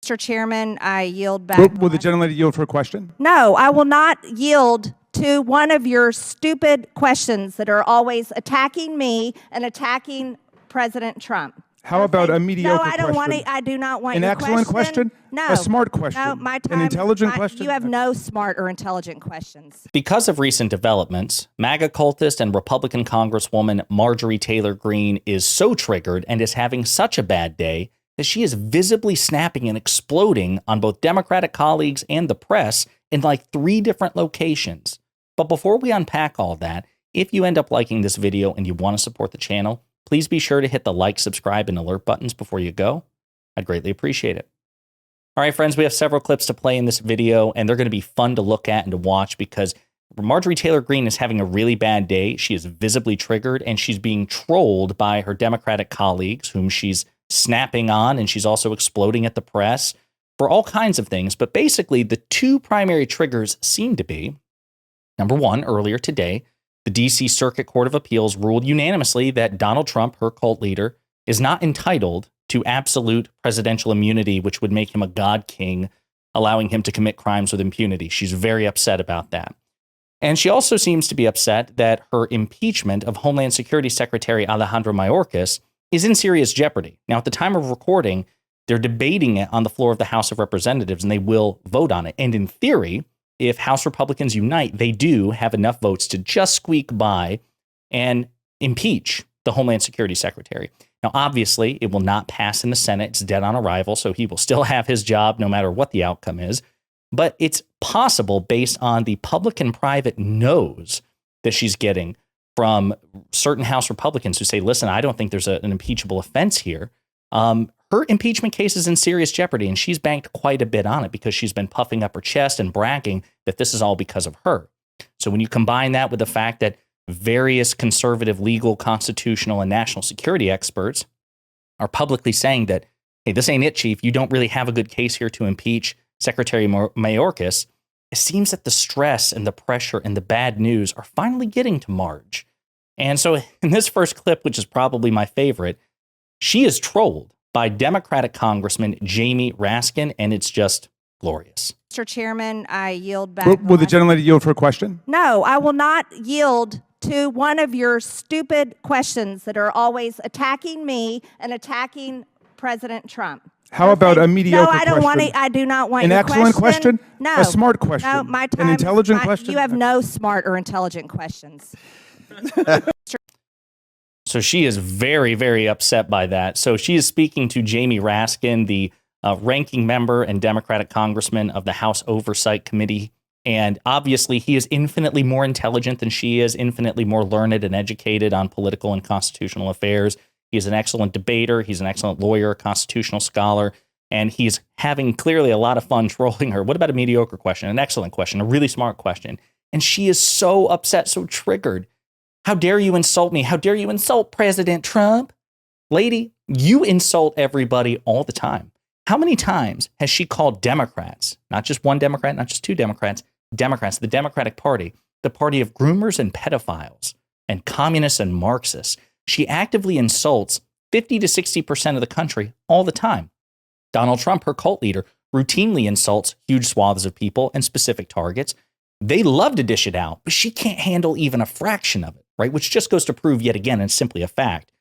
Mr. Chairman, I yield back. Will the gentlelady yield for a question? No, I will not yield to one of your stupid questions that are always attacking me and attacking President Trump. How about a mediocre question? No, I don't want it. I do not want an your excellent question. No. A smart question. No, my time. An intelligent question. You have no smart or intelligent questions. Because of recent developments, MAGA cultist and Republican Congresswoman Marjorie Taylor Greene is so triggered and is having such a bad day that she is visibly snapping and exploding on both Democratic colleagues and the press in like 3 different locations. But before we unpack all that, if you end up liking this video and you want to support the channel, please be sure to hit the like, subscribe, and alert buttons before you go. I'd greatly appreciate it. All right, friends, we have several clips to play in this video, and they're going to be fun to look at and to watch because Marjorie Taylor Greene is having a really bad day. She is visibly triggered, and she's being trolled by her Democratic colleagues, whom she's snapping on, and she's also exploding at the press for all kinds of things. But basically, the 2 primary triggers seem to be, number 1, earlier today, the D.C. Circuit Court of Appeals ruled unanimously that Donald Trump, her cult leader, is not entitled to absolute presidential immunity, which would make him a god king, allowing him to commit crimes with impunity. She's very upset about that. And she also seems to be upset that her impeachment of Homeland Security Secretary Alejandro Mayorkas is in serious jeopardy. Now, at the time of recording, they're debating it on the floor of the House of Representatives, and they will vote on it. And in theory, if House Republicans unite, they do have enough votes to just squeak by and impeach the Homeland Security Secretary. Now, obviously, it will not pass in the Senate. It's dead on arrival, so he will still have his job no matter what the outcome is. But it's possible, based on the public and private no's that she's getting from certain House Republicans who say, listen, I don't think there's an impeachable offense here. Her impeachment case is in serious jeopardy, and she's banked quite a bit on it because she's been puffing up her chest and bragging that this is all because of her. So when you combine that with the fact that various conservative legal, constitutional, and national security experts are publicly saying that, hey, this ain't it, Chief. You don't really have a good case here to impeach Secretary Mayorkas. It seems that the stress and the pressure and the bad news are finally getting to Marge. And so in this first clip, which is probably my favorite, she is trolled by Democratic Congressman Jamie Raskin, and it's just glorious. Mr. Chairman, I yield back. Will the gentlelady yield for a question? No, I will not yield to one of your stupid questions that are always attacking me and attacking President Trump. How about a mediocre question? No, I don't want it. I do not want an your excellent question. No. A smart question. No, my time. An intelligent question. You have no smart or intelligent questions. So she is very, very upset by that. So she is speaking to Jamie Raskin, the ranking member and Democratic congressman of the House Oversight Committee. And obviously, he is infinitely more intelligent than she is, infinitely more learned and educated on political and constitutional affairs. He's an excellent debater. He's an excellent lawyer, constitutional scholar, and he's having clearly a lot of fun trolling her. What about a mediocre question? An excellent question, a really smart question. And she is so upset, so triggered. How dare you insult me? How dare you insult President Trump? Lady, you insult everybody all the time. How many times has she called Democrats, not just one Democrat, not just 2 Democrats, Democrats, the Democratic Party, the party of groomers and pedophiles and communists and Marxists? She actively insults 50 to 60% of the country all the time. Donald Trump, her cult leader, routinely insults huge swaths of people and specific targets. They love to dish it out, but she can't handle even a fraction of it, right? Which just goes to prove yet again, and simply a fact,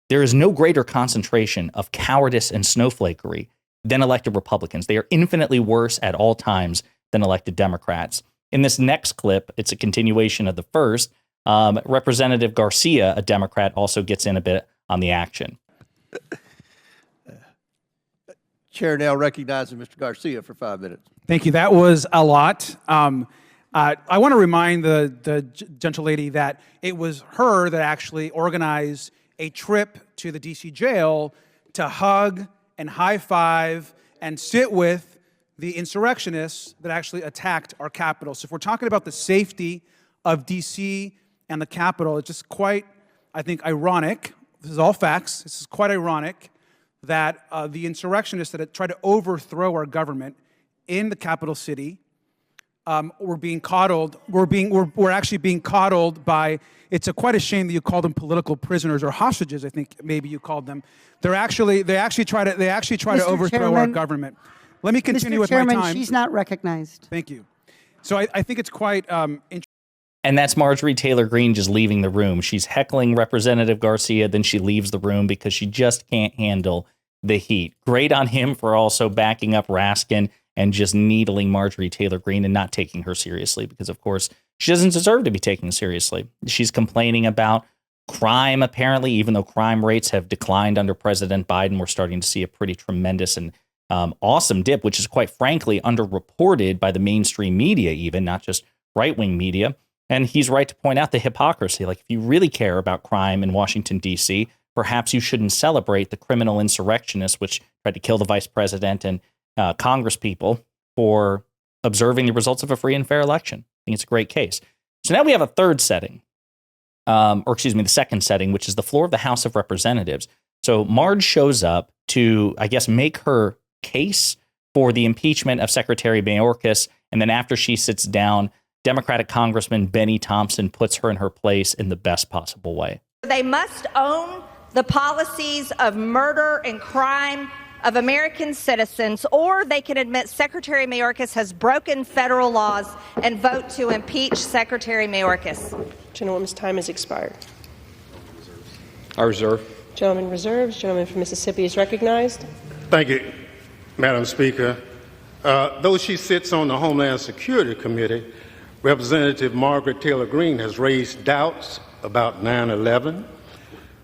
there is no greater concentration of cowardice and snowflakery than elected Republicans. They are infinitely worse at all times than elected Democrats. In this next clip, it's a continuation of the first. Representative Garcia, a Democrat, also gets in a bit on the action. Chair now recognizing Mr. Garcia for 5 minutes. Thank you. That was a lot. I want to remind the gentle lady that it was her that actually organized a trip to the D.C. jail to hug and high five and sit with the insurrectionists that actually attacked our Capitol. So if we're talking about the safety of D.C. and the Capitol, it's just quite, I think, ironic. This is all facts. This is quite ironic that the insurrectionists that tried to overthrow our government in the capital city were being coddled. We're actually being coddled by. It's quite a shame that you call them political prisoners or hostages. I think maybe you called them. They actually try to overthrow our government. Let me continue Mr. with Chairman, my time. she's not recognized. Thank you. So I think it's quite interesting. And that's Marjorie Taylor Greene just leaving the room. She's heckling Representative Garcia, then she leaves the room because she just can't handle the heat. Great on him for also backing up Raskin and just needling Marjorie Taylor Greene and not taking her seriously because, of course, she doesn't deserve to be taken seriously. She's complaining about crime, apparently, even though crime rates have declined under President Biden. We're starting to see a pretty tremendous and awesome dip, which is quite frankly underreported by the mainstream media, even not just right-wing media. And he's right to point out the hypocrisy. Like, if you really care about crime in Washington, D.C., perhaps you shouldn't celebrate the criminal insurrectionists, which tried to kill the vice president and Congress people for observing the results of a free and fair election. I think it's a great case. So now we have a third setting, the second setting, which is the floor of the House of Representatives. So Marge shows up to, I guess, make her case for the impeachment of Secretary Mayorkas. And then after she sits down, Democratic Congressman Benny Thompson puts her in her place in the best possible way. They must own the policies of murder and crime of American citizens, or they can admit Secretary Mayorkas has broken federal laws and vote to impeach Secretary Mayorkas. Gentlewoman's time has expired. I reserve. Gentleman reserves. Gentleman from Mississippi is recognized. Thank you, Madam Speaker. Though she sits on the Homeland Security Committee, Representative Marjorie Taylor Greene has raised doubts about 9/11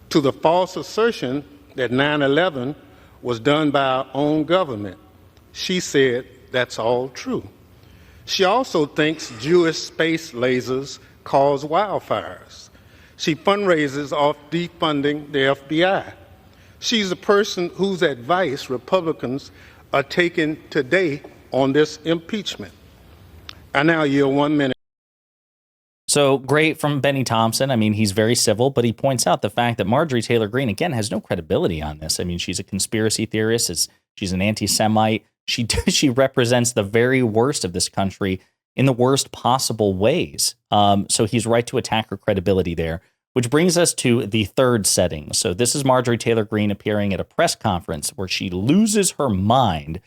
to the false assertion that 9/11 was done by our own government. She said that's all true. She also thinks Jewish space lasers cause wildfires. She fundraises off defunding the FBI. She's a person whose advice Republicans are taking today on this impeachment. I now yield 1 minute. So great from Benny Thompson. I mean, he's very civil, but he points out the fact that Marjorie Taylor Greene, again, has no credibility on this. I mean, she's a conspiracy theorist. She's an anti-Semite. She represents the very worst of this country in the worst possible ways. So he's right to attack her credibility there, which brings us to the third setting. So this is Marjorie Taylor Greene appearing at a press conference where she loses her mind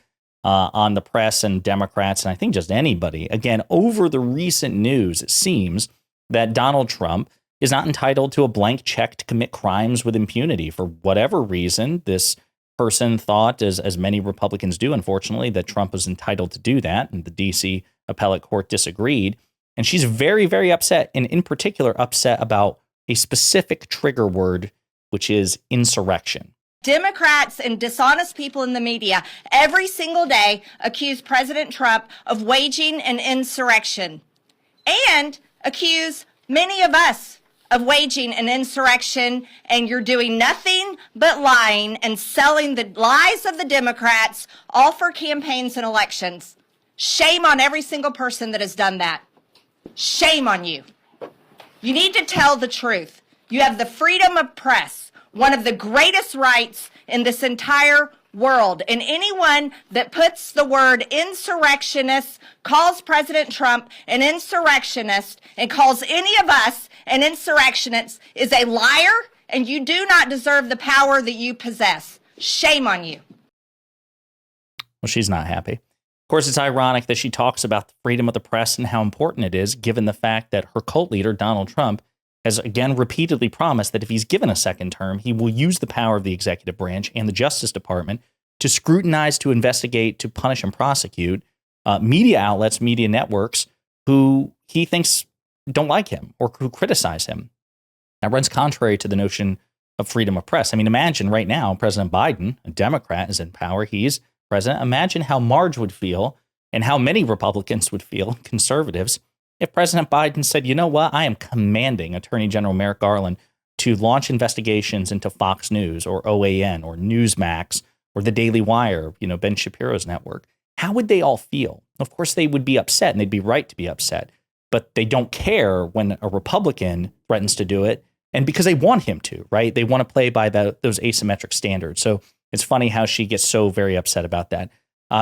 on the press and Democrats, and I think just anybody, again, over the recent news. It seems that Donald Trump is not entitled to a blank check to commit crimes with impunity. For whatever reason, this person thought, as many Republicans do, unfortunately, that Trump was entitled to do that, and the D.C. appellate court disagreed. And she's very, very upset, and in particular upset about a specific trigger word, which is insurrection. Democrats and dishonest people in the media every single day accuse President Trump of waging an insurrection and accuse many of us of waging an insurrection, and you're doing nothing but lying and selling the lies of the Democrats, all for campaigns and elections. Shame on every single person that has done that. Shame on you. You need to tell the truth. You have the freedom of press, one of the greatest rights in this entire world. And anyone that puts the word insurrectionist, calls President Trump an insurrectionist, and calls any of us an insurrectionist is a liar, and you do not deserve the power that you possess. Shame on you. Well, she's not happy. Of course, it's ironic that she talks about the freedom of the press and how important it is, given the fact that her cult leader, Donald Trump, has again repeatedly promised that if he's given a second term, he will use the power of the executive branch and the Justice Department to scrutinize, to investigate, to punish and prosecute media outlets, media networks who he thinks don't like him or who criticize him. That runs contrary to the notion of freedom of press. I mean, imagine right now, President Biden, a Democrat, is in power. He's president. Imagine how Marge would feel and how many Republicans would feel, conservatives, if President Biden said, you know what, I am commanding Attorney General Merrick Garland to launch investigations into Fox News or OAN or Newsmax or the Daily Wire, Ben Shapiro's network. How would they all feel? Of course, they would be upset, and they'd be right to be upset. But they don't care when a Republican threatens to do it, and because they want him to, right? They want to play by those asymmetric standards. So it's funny how she gets so very upset about that.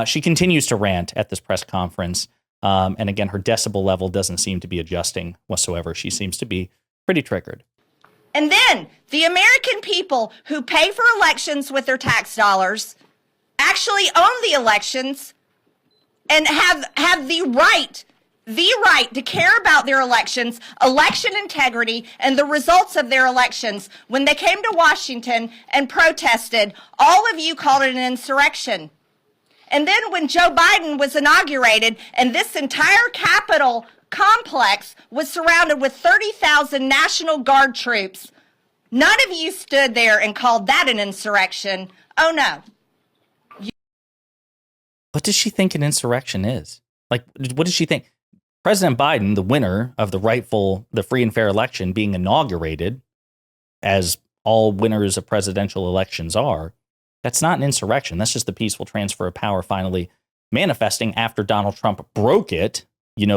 She continues to rant at this press conference. And again, her decibel level doesn't seem to be adjusting whatsoever. She seems to be pretty triggered. And then the American people who pay for elections with their tax dollars actually own the elections and have the right to care about their elections, election integrity, and the results of their elections. When they came to Washington and protested, all of you called it an insurrection. And then when Joe Biden was inaugurated and this entire Capitol complex was surrounded with 30,000 National Guard troops, none of you stood there and called that an insurrection. Oh, no. What does she think an insurrection is? Like, what does she think? President Biden, the winner of the free and fair election, being inaugurated, as all winners of presidential elections are, that's not an insurrection. That's just the peaceful transfer of power finally manifesting after Donald Trump broke it,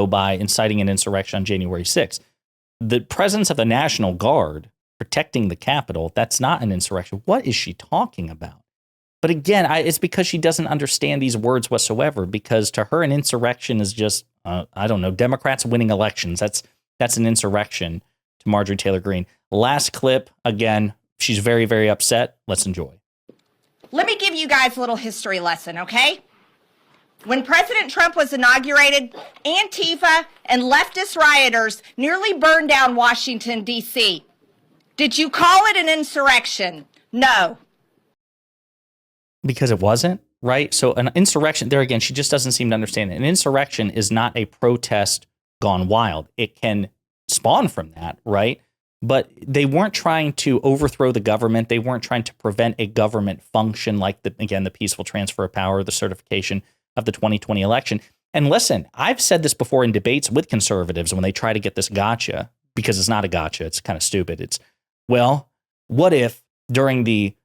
by inciting an insurrection on January 6th. The presence of the National Guard protecting the Capitol, that's not an insurrection. What is she talking about? But again, it's because she doesn't understand these words whatsoever, because to her, an insurrection is just, Democrats winning elections. That's an insurrection to Marjorie Taylor Greene. Last clip, again, she's very, very upset. Let's enjoy. Let me give you guys a little history lesson, okay? When President Trump was inaugurated, Antifa and leftist rioters nearly burned down Washington, D.C. Did you call it an insurrection? No. Because it wasn't, right? So an insurrection, there again, she just doesn't seem to understand it. An insurrection is not a protest gone wild. It can spawn from that, right? But they weren't trying to overthrow the government. They weren't trying to prevent a government function like, the peaceful transfer of power, the certification of the 2020 election. And listen, I've said this before in debates with conservatives when they try to get this gotcha, because it's not a gotcha. It's kind of stupid. It's, well, what if during the,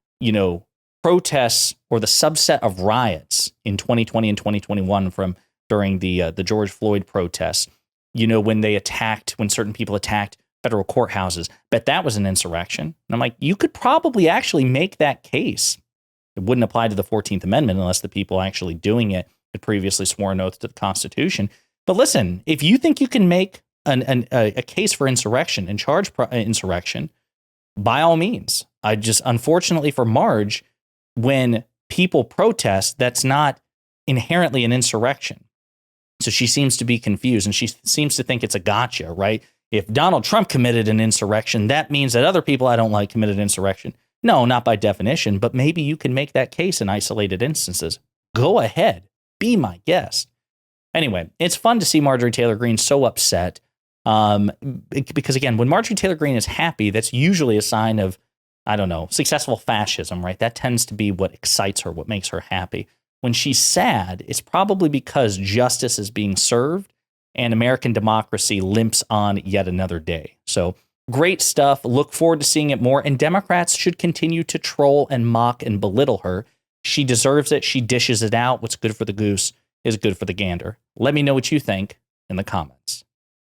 protests or the subset of riots in 2020 and 2021 during the George Floyd protests, when certain people attacked federal courthouses, bet that was an insurrection. And I'm like, you could probably actually make that case. It wouldn't apply to the 14th Amendment unless the people actually doing it had previously sworn oath to the Constitution. But listen, if you think you can make a case for insurrection and charge insurrection, by all means. Unfortunately for Marge, when people protest, that's not inherently an insurrection. So she seems to be confused, and she seems to think it's a gotcha, right? If Donald Trump committed an insurrection, that means that other people I don't like committed insurrection. No, not by definition, but maybe you can make that case in isolated instances. Go ahead. Be my guest. Anyway, it's fun to see Marjorie Taylor Greene so upset. Because again, when Marjorie Taylor Greene is happy, that's usually a sign of, successful fascism, right? That tends to be what excites her, what makes her happy. When she's sad, it's probably because justice is being served and American democracy limps on yet another day. So great stuff. Look forward to seeing it more. And Democrats should continue to troll and mock and belittle her. She deserves it. She dishes it out. What's good for the goose is good for the gander. Let me know what you think in the comments.